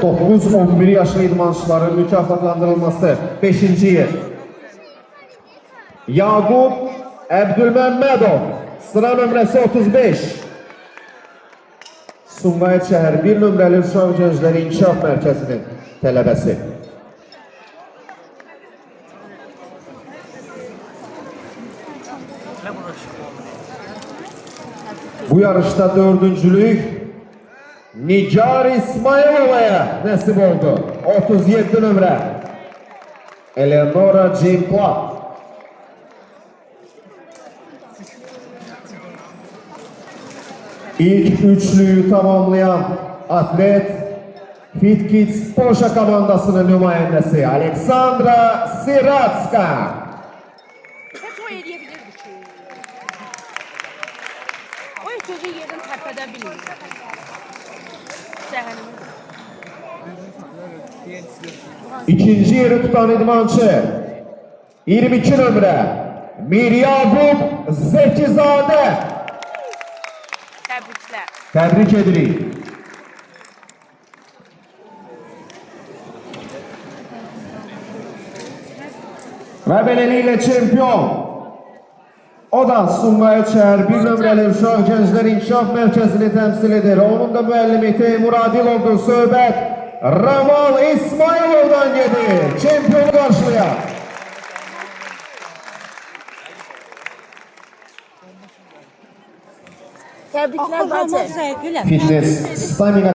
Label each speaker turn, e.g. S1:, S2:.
S1: 9-11 yaşlı idmançıların mükafatlandırılması 5. yer. Yaqub Əbdülməmmədov, sıra nömrəsi 35. Sumqayıt şəhər 1 nömrəli Uşaq Gəncləri İnkişaf Mərkəzinin tələbəsi. Bu yarışda dördüncülük Nigar İsmayılova'ya nasip oldu. 37 nömrə Eleonora Cimpla. İlk üçlüyü tamamlayan atlet Fit Kids Polşa komandasının nümayəndəsi Aleksandra Siratska.
S2: Hep o eleyebilirdi ki. O çocuğu yerden terk edebilir.
S1: İkinci yeri tutan idmançı 22 nömrə Miryaqub Zekizadə.
S2: Tebrikler.
S1: Təbrik edirik. Və beləliklə çempion o da Sumqayıt şəhər 1 nömrəli Uşaq Gənclər İnkişaf Mərkəzini təmsil edir. Onun da müəllimi Teymur Adilovdur. Söhbət Ramal İsmayılovdan gedir. Çempionu qarşılayaq.
S2: Tebrikler bacı.
S1: Fitness stamina